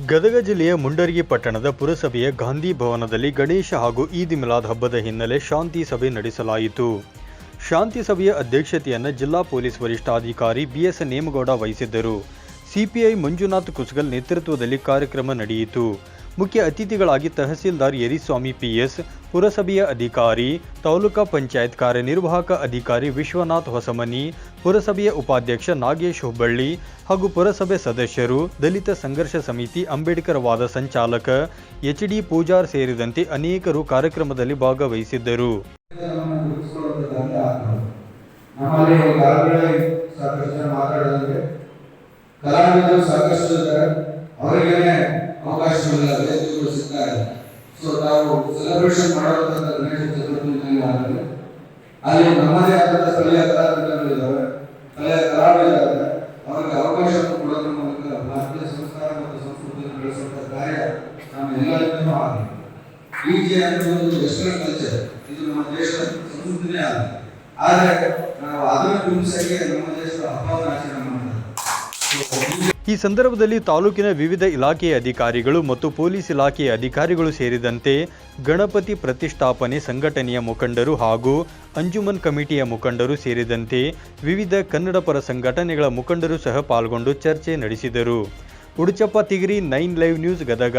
ಗದಗ ಜಿಲ್ಲೆಯ ಮುಂಡರಗಿ ಪಟ್ಟಣದ ಪುರಸಭೆಯ ಗಾಂಧಿ ಭವನದಲ್ಲಿ ಗಣೇಶ ಹಾಗೂ ಈದ್ ಮಿಲಾದ್ ಹಬ್ಬದ ಹಿನ್ನೆಲೆ ಶಾಂತಿ ಸಭೆ ನಡೆಸಲಾಯಿತು. ಶಾಂತಿ ಸಭೆಯ ಅಧ್ಯಕ್ಷತೆಯನ್ನು ಜಿಲ್ಲಾ ಪೊಲೀಸ್ ವರಿಷ್ಠಾಧಿಕಾರಿ ಬಿಎಸ್ ನೇಮಗೌಡ ವಹಿಸಿದ್ದರು. ಸಿಪಿಐ ಮಂಜುನಾಥ್ ಕುಸಗಲ್ ನೇತೃತ್ವದಲ್ಲಿ ಕಾರ್ಯಕ್ರಮ ನಡೆಯಿತು. ಮುಖ್ಯ ಅತಿಥಿಗಳಾಗಿ ತಹಸೀಲ್ದಾರ್ ಯರಿಸ್ವಾಮಿ ಪಿಎಸ್, ಪುರಸಭೆಯ ಅಧಿಕಾರಿ, ತಾಲೂಕಾ ಪಂಚಾಯತ್ ಕಾರ್ಯನಿರ್ವಾಹಕ ಅಧಿಕಾರಿ ವಿಶ್ವನಾಥ್ ಹೊಸಮನಿ, ಪುರಸಭೆಯ ಉಪಾಧ್ಯಕ್ಷ ನಾಗೇಶ್ ಹುಬ್ಬಳ್ಳಿ ಹಾಗೂ ಪುರಸಭೆ ಸದಸ್ಯರು, ದಲಿತ ಸಂಘರ್ಷ ಸಮಿತಿ ಅಂಬೇಡ್ಕರ್ ವಾದ ಸಂಚಾಲಕ ಎಚ್.ಡಿ. ಪೂಜಾರ್ ಸೇರಿದಂತೆ ಅನೇಕರು ಕಾರ್ಯಕ್ರಮದಲ್ಲಿ ಭಾಗವಹಿಸಿದ್ದರು. ಅವಕಾಶಗಳಿಲ್ಲ, ವೇದಿಕೆಗಳು ಸಿಗ್ತಾ ಇದೆ. ಸೊ ನಾವು ಸೆಲೆಬ್ರೇಷನ್ ಮಾಡುವಂತ ಗಣೇಶ ಚತುರ್ಥಿ ಅಲ್ಲಿ ನಮ್ಮದೇ ಆದಂತ ಸ್ಥಳೀಯ ಕಲಾವಿದರಿದ್ದಾರೆ, ಕಲಾವಿದರಿದ್ದಾರೆ. ಅವರಿಗೆ ಅವಕಾಶವನ್ನು ಕೊಡೋದ್ರ ಮೂಲಕ ಭಾರತೀಯ ಸಂಸ್ಕಾರ ಮತ್ತು ಸಂಸ್ಕೃತಿಯನ್ನು ಬೆಳೆಸುವಂತ ಕಾರ್ಯ ನಮ್ಮ ಎಲ್ಲರಿಗೂ ಆಗಿದೆ. ಡಿಜೆ ಅನ್ನುವುದು ವೆಸ್ಟರ್ನ್ ಕಲ್ಚರ್, ಇದು ನಮ್ಮ ದೇಶದ ಸಂಸ್ಕೃತಿನೇ ಆಗಿದೆ. ಆದರೆ ನಾವು ಅದನ್ನು ಬಿಂಬಿಸಕ್ಕೆ ನಮ್ಮ ದೇಶದ ಹಬ್ಬವನ್ನು ಆಚರಣೆ ಮಾಡ್ತಾರೆ. ಈ ಸಂದರ್ಭದಲ್ಲಿ ತಾಲೂಕಿನ ವಿವಿಧ ಇಲಾಖೆಯ ಅಧಿಕಾರಿಗಳು ಮತ್ತು ಪೊಲೀಸ್ ಇಲಾಖೆಯ ಅಧಿಕಾರಿಗಳು ಸೇರಿದಂತೆ ಗಣಪತಿ ಪ್ರತಿಷ್ಠಾಪನೆ ಸಂಘಟನೆಯ ಮುಖಂಡರು ಹಾಗೂ ಅಂಜುಮನ್ ಕಮಿಟಿಯ ಮುಖಂಡರು ಸೇರಿದಂತೆ ವಿವಿಧ ಕನ್ನಡ ಪರ ಸಂಘಟನೆಗಳ ಮುಖಂಡರು ಸಹ ಪಾಲ್ಗೊಂಡು ಚರ್ಚೆ ನಡೆಸಿದರು. Uduchappa Tigari 9 live news Gadag.